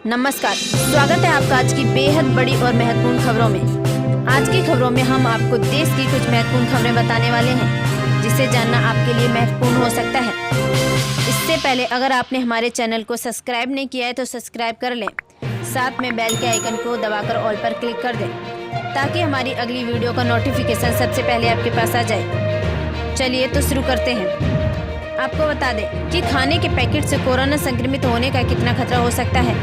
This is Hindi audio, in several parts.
नमस्कार, स्वागत है आपका आज की बेहद बड़ी और महत्वपूर्ण खबरों में। आज की खबरों में हम आपको देश की कुछ महत्वपूर्ण खबरें बताने वाले हैं, जिसे जानना आपके लिए महत्वपूर्ण हो सकता है। इससे पहले अगर आपने हमारे चैनल को सब्सक्राइब नहीं किया है तो सब्सक्राइब कर लें। साथ में बेल के आइकन को दबाकर ऑल पर क्लिक कर दें, ताकि हमारी अगली वीडियो का नोटिफिकेशन सबसे पहले आपके पास आ जाए। चलिए तो शुरू करते हैं। आपको बता दें कि खाने के पैकेट से कोरोना संक्रमित होने का कितना खतरा हो सकता है।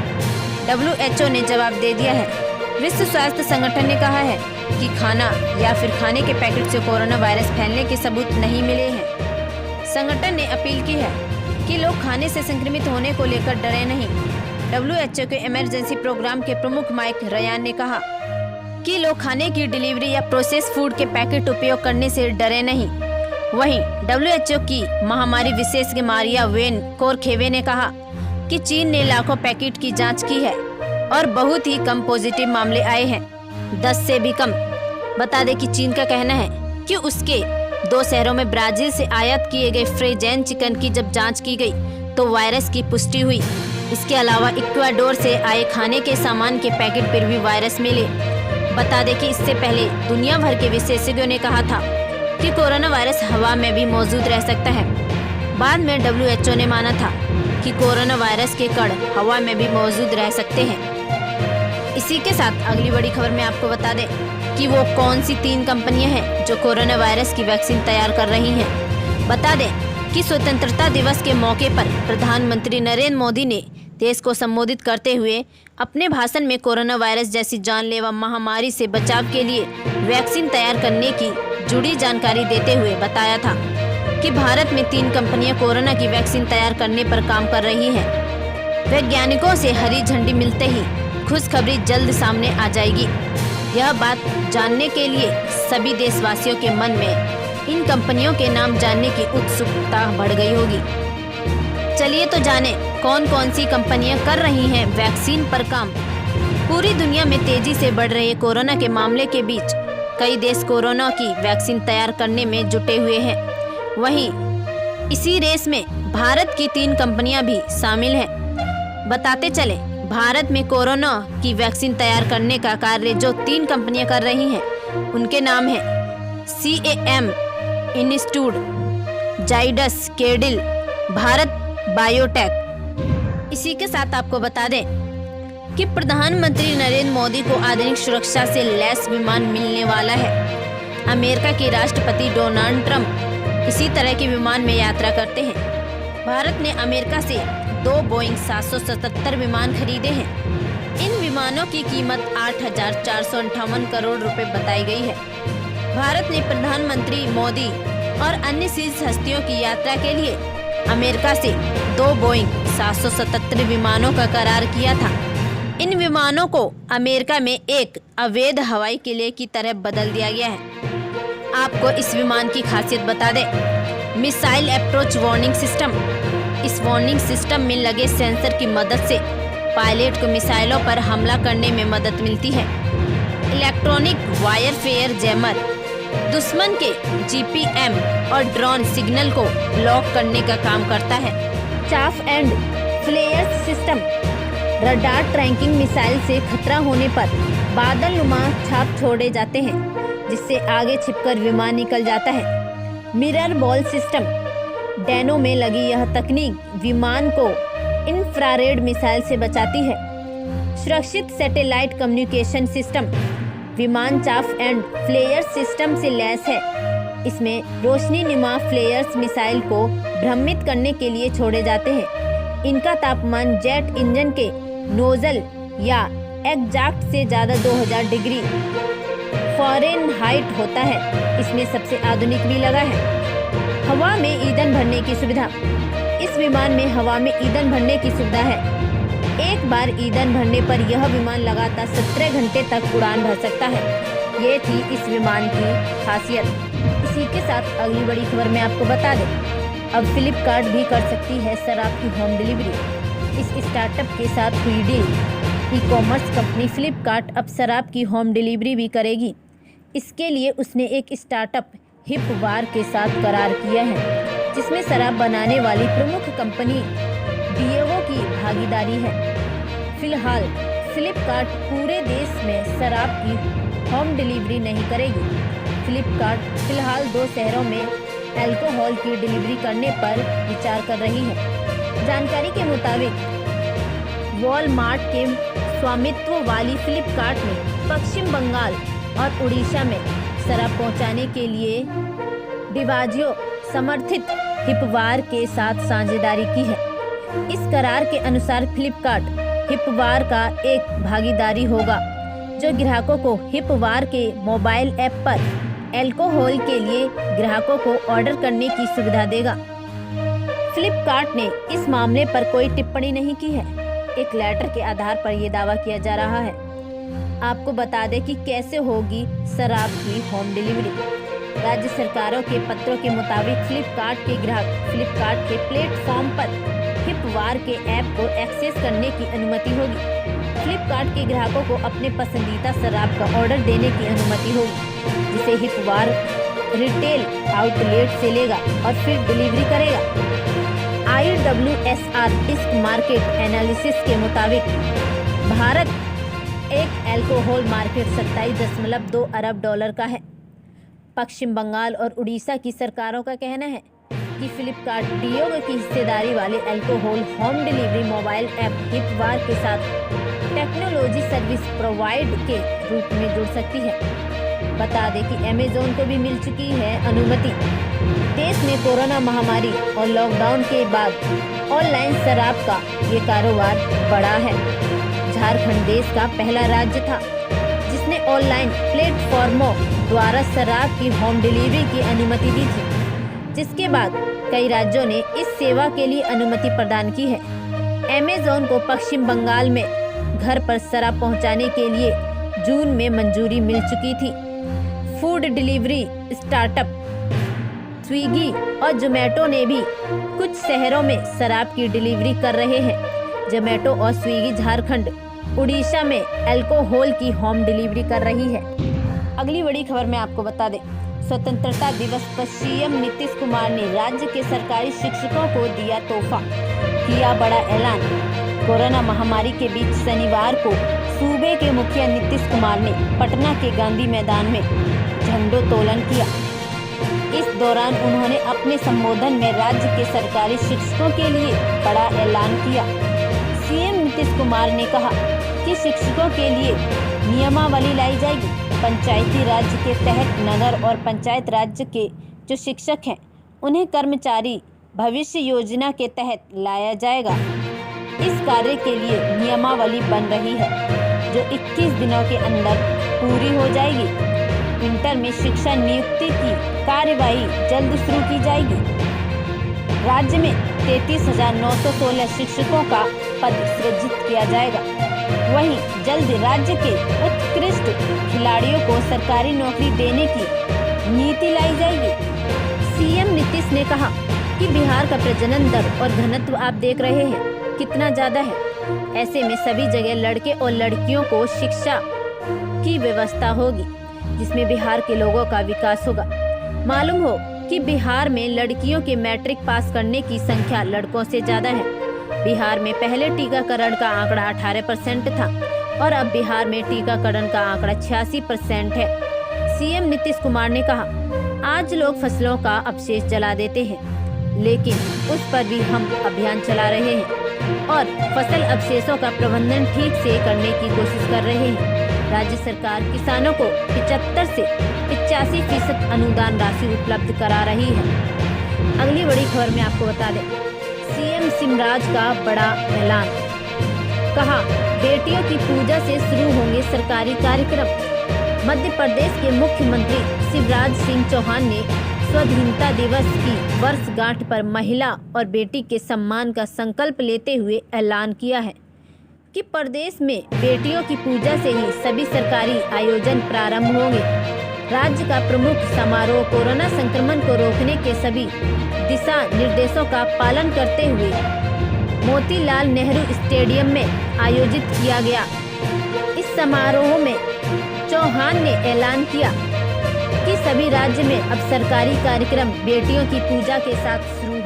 WHO ने जवाब दे दिया है। विश्व स्वास्थ्य संगठन ने कहा है कि खाना या फिर खाने के पैकेट से कोरोना वायरस फैलने के सबूत नहीं मिले हैं। संगठन ने अपील की है कि लोग खाने से संक्रमित होने को लेकर डरे नहीं। WHO के इमरजेंसी प्रोग्राम के प्रमुख माइक रयान ने कहा कि लोग खाने की डिलीवरी या प्रोसेस फूड के पैकेट उपयोग करने से डरे नहीं। वहीं WHO की महामारी विशेषज्ञ मारिया वेन कोरखेवे ने कहा कि चीन ने लाखों पैकेट की जांच की है और बहुत ही कम पॉजिटिव मामले आए हैं, 10 से भी कम। बता दें कि चीन का कहना है कि उसके 2 शहरों में ब्राजील से आयात किए गए फ्रोजेन चिकन की जब जांच की गई तो वायरस की पुष्टि हुई। इसके अलावा इक्वाडोर से आए खाने के सामान के पैकेट पर भी वायरस मिले। बता दें कि इससे पहले दुनिया भर के विशेषज्ञों ने कहा था कि कोरोना वायरस हवा में भी मौजूद रह सकता है। बाद में WHO ने माना था कि कोरोना वायरस के कण हवा में भी मौजूद रह सकते हैं। इसी के साथ अगली बड़ी खबर में आपको बता दें कि वो कौन सी 3 कंपनियां हैं जो कोरोना वायरस की वैक्सीन तैयार कर रही हैं। बता दें कि स्वतंत्रता दिवस के मौके पर प्रधानमंत्री नरेंद्र मोदी ने देश को संबोधित करते हुए अपने भाषण में कोरोना वायरस जैसी जानलेवा महामारी से बचाव के लिए वैक्सीन तैयार करने की जुड़ी जानकारी देते हुए बताया था कि भारत में 3 कंपनियां कोरोना की वैक्सीन तैयार करने पर काम कर रही हैं। वैज्ञानिकों से हरी झंडी मिलते ही खुशखबरी जल्द सामने आ जाएगी। यह बात जानने के लिए सभी देशवासियों के मन में इन कंपनियों के नाम जानने की उत्सुकता बढ़ गई होगी। चलिए तो जाने कौन कौन सी कंपनियां कर रही हैं वैक्सीन पर काम। पूरी दुनिया में तेजी से बढ़ रहे कोरोना के मामले के बीच कई देश कोरोना की वैक्सीन तैयार करने में जुटे हुए हैं। वहीं इसी रेस में भारत की 3 कंपनियां भी शामिल हैं। बताते चले, भारत में कोरोना की वैक्सीन तैयार करने का कार्य जो 3 कंपनियां कर रही हैं उनके नाम हैं CAM institute, Zydus Cadila, Bharat biotech. इसी के साथ आपको बता दें कि प्रधानमंत्री नरेंद्र मोदी को आधुनिक सुरक्षा से लैस विमान मिलने वाला है। अमेरिका के राष्ट्रपति डोनाल्ड ट्रंप इसी तरह के विमान में यात्रा करते हैं। भारत ने अमेरिका से 2 बोइंग 777 विमान खरीदे हैं। इन विमानों की कीमत 8,458 करोड़ रुपए बताई गई है। भारत ने प्रधानमंत्री मोदी और अन्य शीर्ष हस्तियों की यात्रा के लिए अमेरिका से 2 बोइंग 777 विमानों का करार किया था। इन विमानों को अमेरिका में एक अवैध हवाई किले की तरह बदल दिया गया है। आपको इस विमान की खासियत बता दें, मिसाइल अप्रोच वार्निंग सिस्टम। इस वार्निंग सिस्टम में लगे सेंसर की मदद से पायलट को मिसाइलों पर हमला करने में मदद मिलती है। इलेक्ट्रॉनिक वायरफेयर जैमर दुश्मन के GPM और ड्रोन सिग्नल को ब्लॉक करने का काम करता है। Chaff and flare system radar tracking missile से खतरा होने पर बादल नुमा छाप छोड़े जाते हैं, जिससे आगे छिपकर विमान निकल जाता है। मिरर बॉल सिस्टम डैनो में लगी यह तकनीक विमान को इंफ्रारेड मिसाइल से बचाती है। सुरक्षित सैटेलाइट कम्युनिकेशन सिस्टम विमान चाफ एंड फ्लेयर सिस्टम से लैस है। इसमें रोशनी नुमा फ्लेयर्स मिसाइल को भ्रमित करने के लिए छोड़े जाते हैं। इनका तापमान जेट इंजन के नोजल या एग्जॉस्ट से ज़्यादा 2000 डिग्री फ़ारेनहाइट होता है। इसमें सबसे आधुनिक भी लगा है हवा में ईंधन भरने की सुविधा। इस विमान में हवा में ईंधन भरने की सुविधा है। एक बार ईंधन भरने पर यह विमान लगातार 17 घंटे तक उड़ान भर सकता है। ये थी इस विमान की खासियत। इसी के साथ अगली बड़ी खबर में आपको बता दें, अब फ्लिपकार्ट भी कर सकती है शराब की होम डिलीवरी। इस स्टार्टअप के साथ हुई डील। ई-कॉमर्स कंपनी फ्लिपकार्ट अब शराब की होम डिलीवरी भी करेगी। इसके लिए उसने एक स्टार्टअप हिप बार के साथ करार किया है, जिसमें शराब बनाने वाली प्रमुख कंपनी डिएगो की भागीदारी है। फिलहाल फ्लिपकार्ट पूरे देश में शराब की होम डिलीवरी नहीं करेगी। फ्लिपकार्ट फिलहाल 2 शहरों में अल्कोहल की डिलीवरी करने पर विचार कर रही है। जानकारी के मुताबिक वॉलमार्ट के स्वामित्व वाली फ्लिपकार्ट ने पश्चिम बंगाल और उड़ीसा में शराब पहुंचाने के लिए डिवाजियो समर्थित हिपवार के साथ साझेदारी की है। इस करार के अनुसार फ्लिपकार्ट हिपवार का एक भागीदारी होगा जो ग्राहकों को हिपवार के मोबाइल ऐप पर अल्कोहल के लिए ग्राहकों को ऑर्डर करने की सुविधा देगा। फ्लिपकार्ट ने इस मामले पर कोई टिप्पणी नहीं की है। एक लेटर के आधार पर यह दावा किया जा रहा है। आपको बता दें कि कैसे होगी शराब की होम डिलीवरी। राज्य सरकारों के पत्रों के मुताबिक फ्लिपकार्ट के ग्राहक फ्लिपकार्ट के प्लेटफॉर्म पर हिपवार के ऐप को एक्सेस करने की अनुमति होगी। फ्लिपकार्ट के ग्राहकों को अपने पसंदीदा शराब का ऑर्डर देने की अनुमति होगी, जिसे हिपवार रिटेल आउटलेट से लेगा और फिर डिलीवरी करेगा। IWSR डिस्क मार्केट एनालिसिस के मुताबिक भारत एक अल्कोहल मार्केट 27.2 अरब डॉलर का है। पश्चिम बंगाल और उड़ीसा की सरकारों का कहना है कि फ्लिपकार्ट डियोग की हिस्सेदारी वाले alcohol home delivery mobile app Hipbar के साथ टेक्नोलॉजी सर्विस प्रोवाइड के रूप में जुड़ सकती है। बता दें कि अमेज़न को भी मिल चुकी है अनुमति। देश में कोरोना महामारी और लॉकडाउन के बाद ऑनलाइन शराब का ये कारोबार बढ़ा है। झारखंड देश का पहला राज्य था जिसने ऑनलाइन प्लेटफॉर्मों द्वारा शराब की होम डिलीवरी की अनुमति दी थी, जिसके बाद कई राज्यों ने इस सेवा के लिए अनुमति प्रदान की है। अमेज़न को पश्चिम बंगाल में घर पर शराब पहुंचाने के लिए जून में मंजूरी मिल चुकी थी। फूड डिलीवरी स्टार्टअप स्विगी और जोमेटो ने भी कुछ शहरों में शराब की डिलीवरी कर रहे हैं। जोमेटो और स्विगी झारखंड, उड़ीसा में अल्कोहल की होम डिलीवरी कर रही है। अगली बड़ी खबर में आपको बता दें, स्वतंत्रता दिवस पर सीएम नीतीश कुमार ने राज्य के सरकारी शिक्षकों को दिया तोहफा, किया बड़ा ऐलान। कोरोना महामारी के बीच शनिवार को सूबे के मुखिया नीतीश कुमार ने पटना के गांधी मैदान में झंडोत्तोलन किया। इस दौरान उन्होंने अपने संबोधन में राज्य के सरकारी शिक्षकों के लिए बड़ा ऐलान किया। सीएम नीतीश कुमार ने कहा कि शिक्षकों के लिए नियमावली लाई जाएगी। पंचायती राज्य के तहत नगर और पंचायत राज्य के जो शिक्षक हैं उन्हें कर्मचारी भविष्य योजना के तहत लाया जाएगा। इस कार्य के लिए नियमावली बन रही है जो 21 दिनों के अंदर पूरी हो जाएगी। इंटर में शिक्षा नियुक्ति की कार्यवाही जल्द शुरू की जाएगी। राज्य में 33,916 शिक्षकों का पद सृजित किया जाएगा। वहीं जल्द राज्य के उत्कृष्ट खिलाड़ियों को सरकारी नौकरी देने की नीति लाई जाएगी। सीएम नीतीश ने कहा कि बिहार का प्रजनन दर और घनत्व आप देख रहे हैं कितना ज्यादा है। ऐसे में सभी जगह लड़के और लड़कियों को शिक्षा की व्यवस्था होगी, जिसमें बिहार के लोगों का विकास होगा। मालूम हो कि बिहार में लड़कियों के मैट्रिक पास करने की संख्या लड़कों से ज्यादा है। बिहार में पहले टीकाकरण का आंकड़ा 18% था और अब बिहार में टीकाकरण का आंकड़ा 86% है। सीएम नीतीश कुमार ने कहा, आज लोग फसलों का अवशेष जला देते हैं, लेकिन उस पर भी हम अभियान चला रहे हैं और फसल अवशेषों का प्रबंधन ठीक से करने की कोशिश कर रहे हैं। राज्य सरकार किसानों को 75 से 85% अनुदान राशि उपलब्ध करा रही है। अगली बड़ी खबर में आपको बता दें, सीएम शिवराज का बड़ा ऐलान। कहा, बेटियों की पूजा से शुरू होंगे सरकारी कार्यक्रम। मध्य प्रदेश के मुख्यमंत्री शिवराज सिंह चौहान ने स्वाधीनता दिवस की वर्षगांठ पर महिला और बेटी के सम्मान का संकल्प लेते हुए ऐलान किया है कि प्रदेश में बेटियों की पूजा से ही सभी सरकारी आयोजन प्रारंभ होंगे। राज्य का प्रमुख समारोह कोरोना संक्रमण को रोकने के सभी दिशा निर्देशों का पालन करते हुए मोतीलाल नेहरू स्टेडियम में आयोजित किया गया। इस समारोह में चौहान ने ऐलान किया कि सभी राज्य में अब सरकारी कार्यक्रम बेटियों की पूजा के साथ शुरू